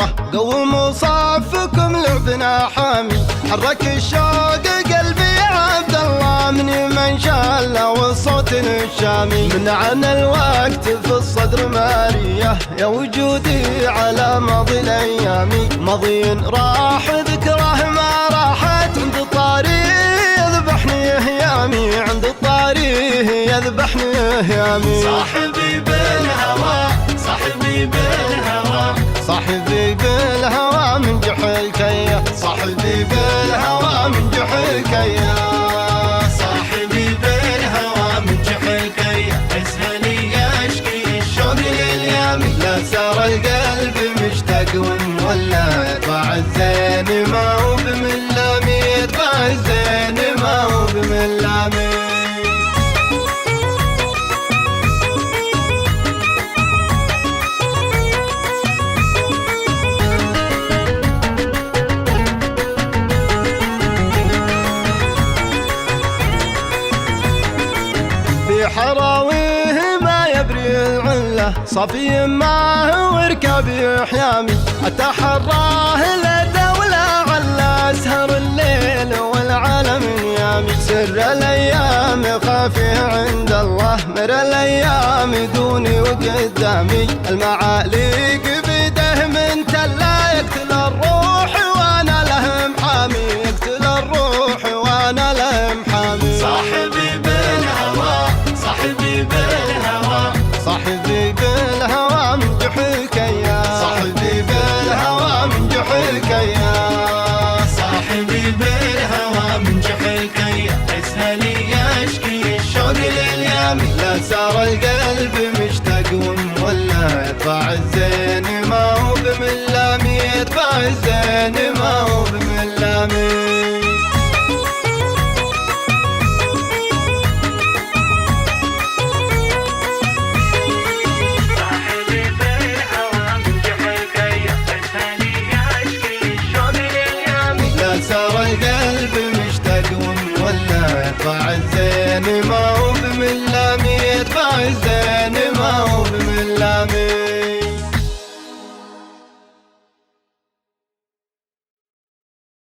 مرة قوموا صفكم لعبنا حامي حرك الشوق قلبي عبد الله من شاء الله والصوت الشامي من عنا الوقت في الصدر مارية يا وجودي على ماضي الايام ماضي راح ذكره ما راحت عند الطاري يذبحني هيامي عند الطاري يذبحني هيامي صاحبي بالهوى صاحبي بالهوى صاحبي بالهوى من جحل كيا صاحبي بالهوى من جحل كيا صاحبي بالهوى من جحل كيا اسهلي يشكي الشوق لليامي لا سار القلب مشتاق ومولى يتبع الزين ما هو بملامي يتبع الزين ما هو بملامي حراويه ما يبري العله صفي معه وركب حيامي اتحراه لدولة على اسهر الليل والعالم يامي سر الايام خافيه عند الله مر الايام دوني وقدامي المعاليق